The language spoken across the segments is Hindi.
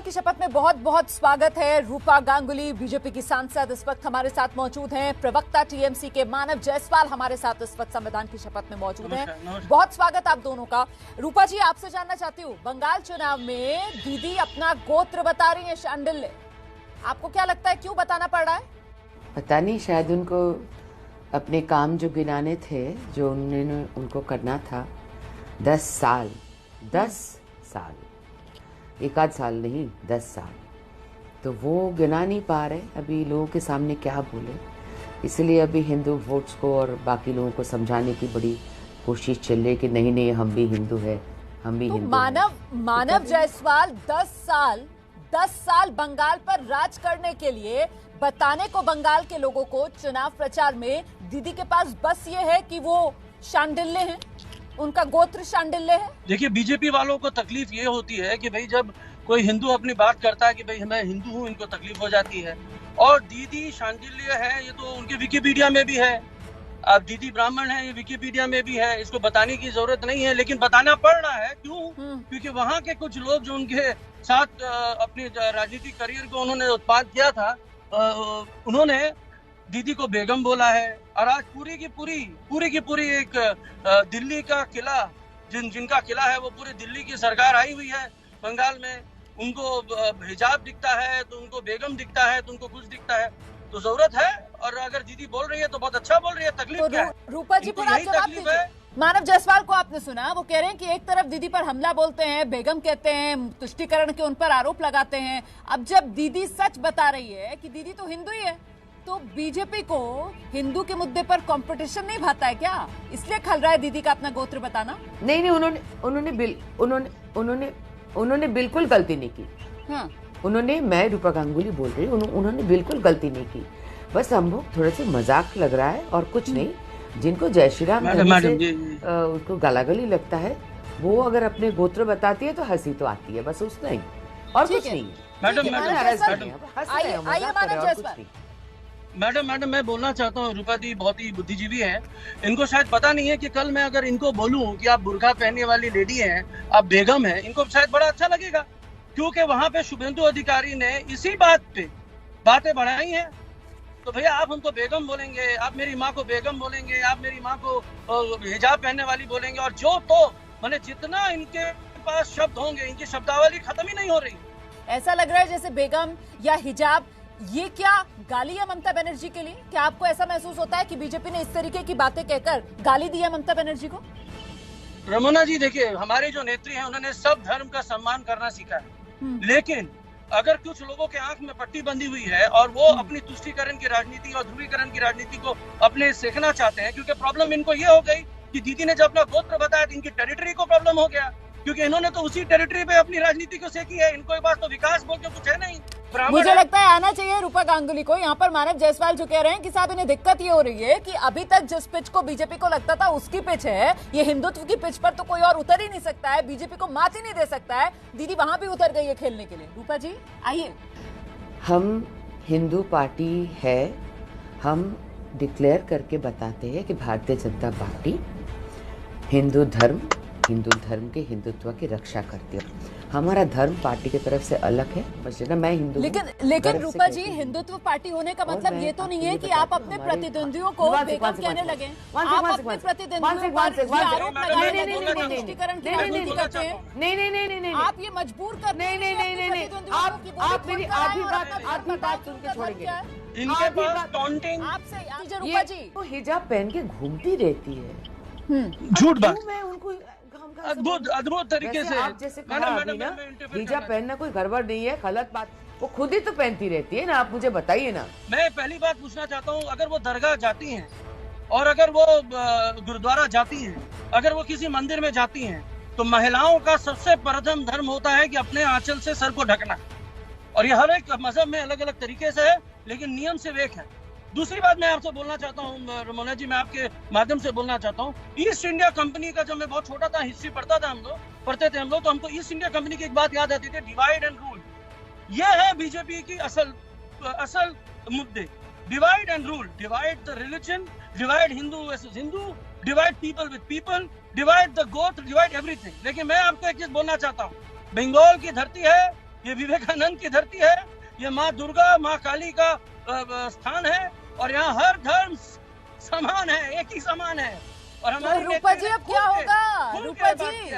की शपथ में बहुत बहुत स्वागत है। रूपा गांगुली बीजेपी की सांसद इस वक्त हमारे साथ मौजूद हैं। प्रवक्ता टीएमसी के मानव जायसवाल हमारे साथ इस वक्त संविधान की शपथ में मौजूद हैं। बहुत स्वागत आप दोनों का। रूपा जी, आपसे जानना चाहती हूँ, बंगाल चुनाव में दीदी अपना गोत्र बता रही है शांडिल्य, आपको क्या लगता है क्यों बताना पड़ रहा है? पता नहीं, शायद उनको अपने काम जो गिनाने थे, जो उन्होंने उनको करना था 10 साल, एक आध साल नहीं 10 साल, तो वो गिना नहीं पा रहे अभी लोगों के सामने क्या बोले। इसलिए अभी हिंदू वोट्स को और बाकी लोगों को समझाने की बड़ी कोशिश चल रही है कि नहीं नहीं हम भी हिंदू है, हम भी हिंदू। मानव जायसवाल 10 साल बंगाल पर राज करने के लिए बताने को बंगाल के लोगों को चुनाव प्रचार में दीदी के पास बस ये है कि वो शांडिल्य हैं, उनका गोत्र शांडिल्य है। देखिए, बीजेपी वालों को तकलीफ ये होती है कि भाई जब कोई हिंदू अपनी बात करता है कि भाई मैं हिंदू हूँ, इनको तकलीफ हो जाती है। और दीदी शांडिल्य है, ये तो उनके विकिपीडिया में भी है। अब दीदी ब्राह्मण है, ये विकिपीडिया में भी है, इसको बताने की जरूरत नहीं है, लेकिन बताना पड़ रहा है। क्यों? क्योंकि वहाँ के कुछ लोग जो उनके साथ अपने राजनीतिक करियर को उन्होंने उत्पाद किया था, उन्होंने दीदी को बेगम बोला है। और आज पूरी की पूरी एक दिल्ली का किला, जिनका किला है वो पूरी दिल्ली की सरकार आई हुई है बंगाल में। उनको हिजाब दिखता है तो उनको बेगम दिखता है तो उनको कुछ दिखता है, तो जरूरत है। और अगर दीदी बोल रही है तो बहुत अच्छा बोल रही है, तकलीफ तो क्या है? रूपा जी, यही तकलीफ है। मानव जायसवाल को आपने सुना, वो कह रहे हैं कि एक तरफ दीदी पर हमला बोलते हैं, बेगम कहते हैं, तुष्टीकरण के उन पर आरोप लगाते हैं। अब जब दीदी सच बता रही है कि दीदी तो हिंदू ही है, तो बीजेपी को हिंदू के मुद्दे पर कंपटीशन नहीं भाता है क्या? इसलिए खल रहा है दीदी का अपना गोत्र बताना? नहीं, उन्होंने बिल्कुल गलती नहीं की। हाँ। मैं रूपा गांगुली बोल रही हूँ, उन्होंने बिल्कुल गलती नहीं की। बस हम लोग थोड़ा सा मजाक लग रहा है और कुछ नहीं। जिनको जय श्री राम उसको गालागली लगता है, वो अगर अपने गोत्र बताती है तो हंसी तो आती है, बस उतना ही, और कुछ नहीं। मैडम मैं बोलना चाहता हूँ, रूपा दी बहुत ही बुद्धिजीवी है। इनको शायद पता नहीं है कि कल मैं अगर इनको बोलूं कि आप बुर्का पहनने वाली लेडी हैं, आप बेगम हैं, इनको शायद बड़ा अच्छा लगेगा। क्योंकि वहां पे शुभेंदु अधिकारी ने इसी बात पे बातें बढ़ाई हैं। तो भैया आप हमको बेगम बोलेंगे, आप मेरी माँ को बेगम बोलेंगे, आप मेरी माँ को हिजाब पहनने वाली बोलेंगे, और जो तो मैंने जितना इनके पास शब्द होंगे, इनकी शब्दावली खत्म ही नहीं हो रही। ऐसा लग रहा है जैसे बेगम या हिजाब, ये क्या गाली है ममता बनर्जी के लिए? क्या आपको ऐसा महसूस होता है कि बीजेपी ने इस तरीके की बातें कहकर गाली दी है ममता बनर्जी को? रमोना जी, देखिए, हमारे जो नेत्री हैं उन्होंने सब धर्म का सम्मान करना सीखा है, लेकिन अगर कुछ लोगों के आंख में पट्टी बंधी हुई है और वो अपनी तुष्टीकरण की राजनीति और ध्रुवीकरण की राजनीति को अपने सीखना चाहते हैं, क्योंकि प्रॉब्लम इनको ये हो गई कि दीदी ने जब अपना गोत्र बताया तो इनकी टेरिटरी को प्रॉब्लम हो गया, क्योंकि इन्होंने तो उसी टेरिटरी पे अपनी राजनीति को सीखी है। इनको एक बात तो विकास बोल के कुछ है नहीं। मुझे लगता है आना चाहिए रूपा गांगुली को। यहाँ पर मानव जायसवाल जो कह रहे हैं कि साहब इन्हें दिक्कत ये हो रही है कि अभी तक जिस पिच को बीजेपी को लगता था उसकी पिच है, ये हिंदुत्व की पिच पर तो कोई और उतर ही नहीं सकता है, बीजेपी को मात ही नहीं दे सकता है। दीदी वहां भी उतर गई है खेलने के लिए। रूपा जी आइए। हम हिंदू पार्टी है, हम डिक्लेयर करके बताते हैं कि भारतीय जनता पार्टी हिंदू धर्म के हिंदुत्व की रक्षा करती है। हमारा धर्म पार्टी की तरफ से अलग है, बस मैं हिंदू। लेकिन रूपा जी, हिंदुत्व पार्टी होने का मतलब ये तो नहीं है कि आप अपने प्रतिद्वंदियों को बेगम कहने लगे। आप अपने प्रतिद्वंदियों पर आरोप लगाने तुष्टीकरण की राजनीति करते हैं। नहीं, आप ये मजबूर कर आप मेरी आधी बात सुन के छोड़ेंगे। आपसे रूपा जी हिजाब पहन के घूमती रहती है, झूठ बात। मैं उनको अद्भुत तरीके से आप जैसे हिजाब पहनना कोई गड़बड़ नहीं है, गलत बात, वो खुद ही तो पहनती रहती है ना। आप मुझे बताइए ना। मैं पहली बात पूछना चाहता हूँ, अगर वो दरगाह जाती हैं और अगर वो गुरुद्वारा जाती हैं, अगर वो किसी मंदिर में जाती हैं, तो महिलाओं का सबसे प्रथम धर्म होता है कि अपने आंचल से सर को ढकना। और ये हर एक मजहब में अलग अलग तरीके से है, लेकिन नियम से वेक है। दूसरी बात मैं आपसे बोलना चाहता हूँ रमोना जी, मैं आपके माध्यम से बोलना चाहता हूँ, ईस्ट इंडिया कंपनी का जब मैं बहुत छोटा था, हिस्ट्री पढ़ते थे हम लोग, तो हमको ईस्ट इंडिया कंपनी की एक बात याद आती थी, डिवाइड एंड रूल। ये है बीजेपी की असल मुद्दे, divide and rule. Divide the religion, divide Hindu versus Hindu, divide people with people, divide the गोत्र, डिवाइड एवरीथिंग। लेकिन मैं आपको एक चीज बोलना चाहता हूँ, बंगाल की धरती है, ये विवेकानंद की धरती है, ये माँ दुर्गा, माँ काली का स्थान है, और यहाँ हर धर्म समान है, एक ही समान है। और हमारे तो रूपा जी अब क्या होगा? रूपा जी,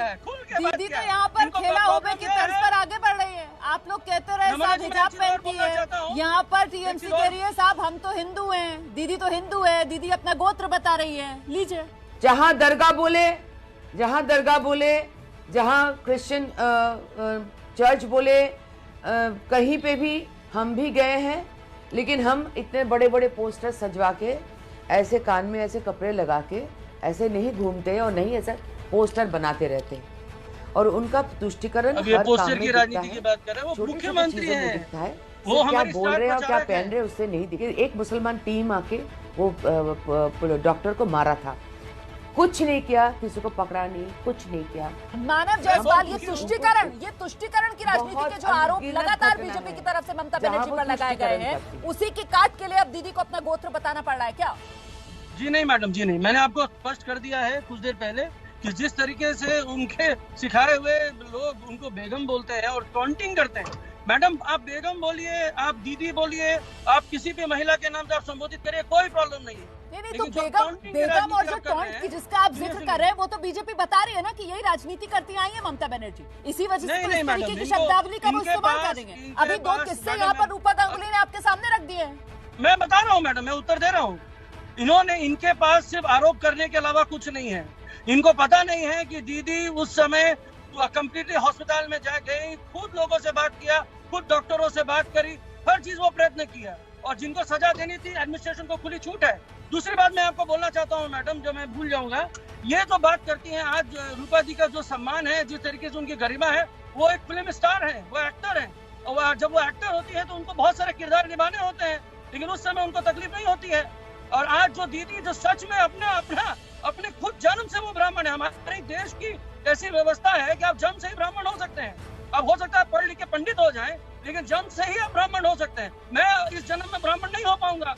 दीदी तो यहाँ पर खेला होबे की तर्ज पर आगे बढ़ रही है। आप लोग कहते रहे साहब हिजाब पहनती है, यहाँ पर टीएमसी कह रही है साहब हम तो हिंदू हैं, दीदी तो हिंदू है, दीदी अपना गोत्र बता रही है। लीजिए, जहाँ दरगाह बोले, जहाँ क्रिश्चियन चर्च बोले, कहीं पे भी हम भी गए हैं, लेकिन हम इतने बड़े बड़े पोस्टर सजवा के, ऐसे कान में ऐसे कपड़े लगा के ऐसे नहीं घूमते और नहीं ऐसा पोस्टर बनाते रहते। और उनका तुष्टिकरण हर पोस्टर की राजनीति की बात कर रहे हैं, वो मुख्यमंत्री हैं, वो क्या बोल रहे हैं और क्या पहन रहे हैं उससे नहीं दिखे। एक मुसलमान टीम आके वो डॉक्टर को मारा था, कुछ नहीं किया, किसी को पकड़ा नहीं, कुछ नहीं किया। मानव जायसवाल, ये तुष्टिकरण की राजनीति के जो आरोप लगातार बीजेपी की तरफ से ममता बनर्जी पर लगाए गए हैं, उसी की काट के लिए अब दीदी को अपना गोत्र बताना पड़ रहा है क्या? जी नहीं मैडम, जी नहीं, मैंने आपको स्पष्ट कर दिया है कुछ देर पहले कि जिस तरीके से उनके सिखाए हुए लोग उनको बेगम बोलते हैं और टॉन्टिंग करते हैं। मैडम आप बेगम बोलिए, आप दीदी बोलिए, आप किसी भी महिला के नाम से आप संबोधित करिए, कोई प्रॉब्लम नहीं है। नहीं, तो बेगम और जो टॉन्ट की जिसका आप जिक्र कर रहे हैं, वो तो बीजेपी बता रही है ना कि यही राजनीति करती आई है ममता बनर्जी, इसी वजह से इस तरीके की शब्दावली का वो इस्तेमाल कर रही है। अभी 2 किस्से यहाँ पर रूपा गांगुली ने आपके सामने रख दिए हैं। मैं बता रहा हूँ मैडम, मैं उत्तर दे रहा हूँ। इनके पास सिर्फ आरोप करने के अलावा कुछ नहीं है। इनको पता नहीं है कि दीदी उस समय कंप्लीटली हॉस्पिटल में जा गई, खुद लोगों से बात किया, खुद डॉक्टरों से बात करी, हर चीज वो प्रयत्न किया, और जिनको सजा देनी थी एडमिनिस्ट्रेशन को खुली छूट है। दूसरी बात मैं आपको बोलना चाहता हूँ मैडम, जो मैं भूल जाऊंगा, ये तो बात करती हैं आज रूपा जी का जो सम्मान है, जिस तरीके से उनकी गरिमा है, वो एक फिल्म स्टार है, वो एक्टर है, और जब वो एक्टर होती है तो उनको बहुत सारे किरदार निभाने होते हैं, लेकिन उस समय उनको तकलीफ नहीं होती है। और आज जो दीदी जो सच में अपने खुद जन्म से वो ब्राह्मण है, हमारे देश की ऐसी व्यवस्था है कि आप जन्म से ही ब्राह्मण हो सकते हैं। अब हो सकता है पढ़ लिख के पंडित हो जाएं, लेकिन जन्म से ही आप ब्राह्मण हो सकते हैं। मैं इस जन्म में ब्राह्मण नहीं हो पाऊंगा,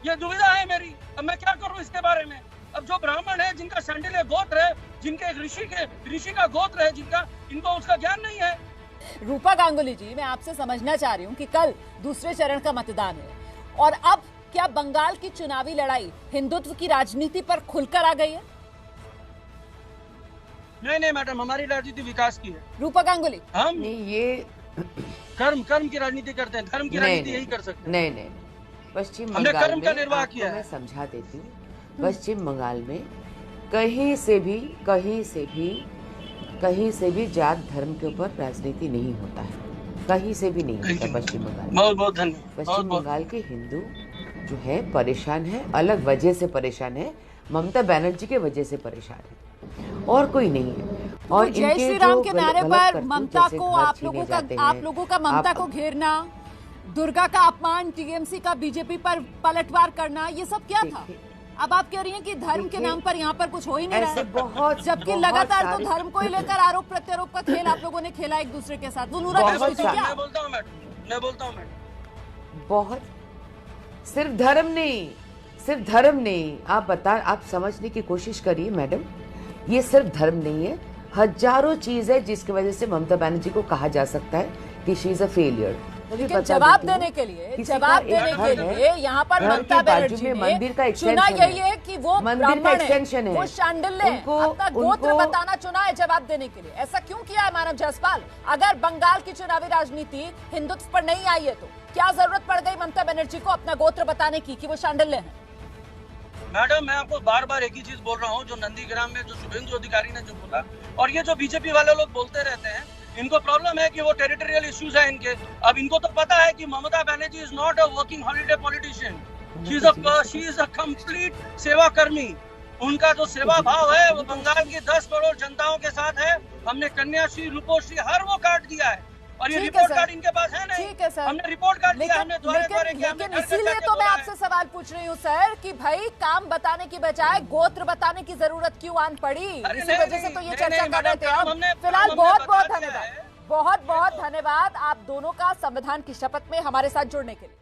ये दुविधा है मेरी। अब मैं क्या करूं इसके बारे में? अब जो ब्राह्मण है, जिनका शांडिल्य गोत्र है, जिनके एक ऋषि का गोत्र है, इनको उसका ज्ञान नहीं है। रूपा गांगुली जी, मैं आपसे समझना चाह रही हूँ कि कल दूसरे चरण का मतदान है, और अब क्या बंगाल की चुनावी लड़ाई हिंदुत्व की राजनीति पर खुलकर आ गई है? नहीं मैडम, हमारी राजनीति विकास की है। रूपा गांगुली, हम नहीं, ये कर्म की राजनीति करते हैं, धर्म की राजनीति यही कर सकते हैं। नहीं, पश्चिम हमने बंगाल कर्म का निर्वाह किया है। मैं समझा देती हूँ। पश्चिम बंगाल में कहीं से भी जात धर्म के ऊपर राजनीति नहीं होता है, कहीं से भी नहीं होता पश्चिम बंगाल में। बहुत धन्यवाद। पश्चिम बंगाल के हिंदू जो है परेशान है, अलग वजह से परेशान है, ममता बनर्जी के वजह से परेशान है, और कोई नहीं है। और तो जय श्री राम के नारे पर ममता को आप लोगों का ममता को घेरना, दुर्गा का अपमान, टीएमसी का बीजेपी पर पलटवार करना, ये सब क्या था? अब आप कह रही हैं कि धर्म के नाम पर यहाँ पर कुछ हो ही नहीं रहा है, जबकि लगातार तो धर्म को ही लेकर आरोप प्रत्यारोप का खेल आप लोगों ने खेला एक दूसरे के साथ। मैं बोलता हूँ मैडम, बहुत सिर्फ धर्म नहीं, आप समझने की कोशिश करिए मैडम, ये सिर्फ धर्म नहीं है, हजारों चीज है जिसकी वजह से ममता बनर्जी को कहा जा सकता है कि शी इज अ फेलियर। जवाब देने के लिए यहाँ पर ममता बनर्जी ने मंदिर का चुना यही है कि वो मंदिर का एक्सटेंशन है, वो शांडिल्य है, अपना गोत्र बताना चुना है जवाब देने के लिए। ऐसा क्यों किया है मानव जायसवाल? अगर बंगाल की चुनावी राजनीति हिंदुत्व पर नहीं आई है तो क्या जरूरत पड़ गई ममता बनर्जी को अपना गोत्र बताने की कि वो शांडिल्य है? मैडम, मैं आपको बार बार एक ही चीज बोल रहा हूँ, जो नंदीग्राम में जो शुभेंदु अधिकारी ने जो बोला, और ये जो बीजेपी वाले लोग बोलते रहते हैं, इनको प्रॉब्लम है कि वो टेरिटोरियल इश्यूज है इनके। अब इनको तो पता है कि Mamata Banerjee is not a working holiday politician, she is a complete सेवा कर्मी। उनका जो सेवा भाव है वो बंगाल की 10 करोड़ जनताओं के साथ है। हमने कन्याश्री, रूपोश्री हर वो काट दिया है, और ये रिपोर्ट कार्ड इनके पास है नहीं। ठीक है सर, हमने रिपोर्ट कार्ड दिया, हमने लेकिन इसीलिए तो मैं आपसे सवाल पूछ रही हूँ सर कि भाई काम बताने की बजाय गोत्र बताने की जरूरत क्यों आन पड़ी? इसी वजह से तो ये चर्चा कर रहे थे हम। फिलहाल बहुत बहुत धन्यवाद आप दोनों का संविधान की शपथ में हमारे साथ जुड़ने के लिए।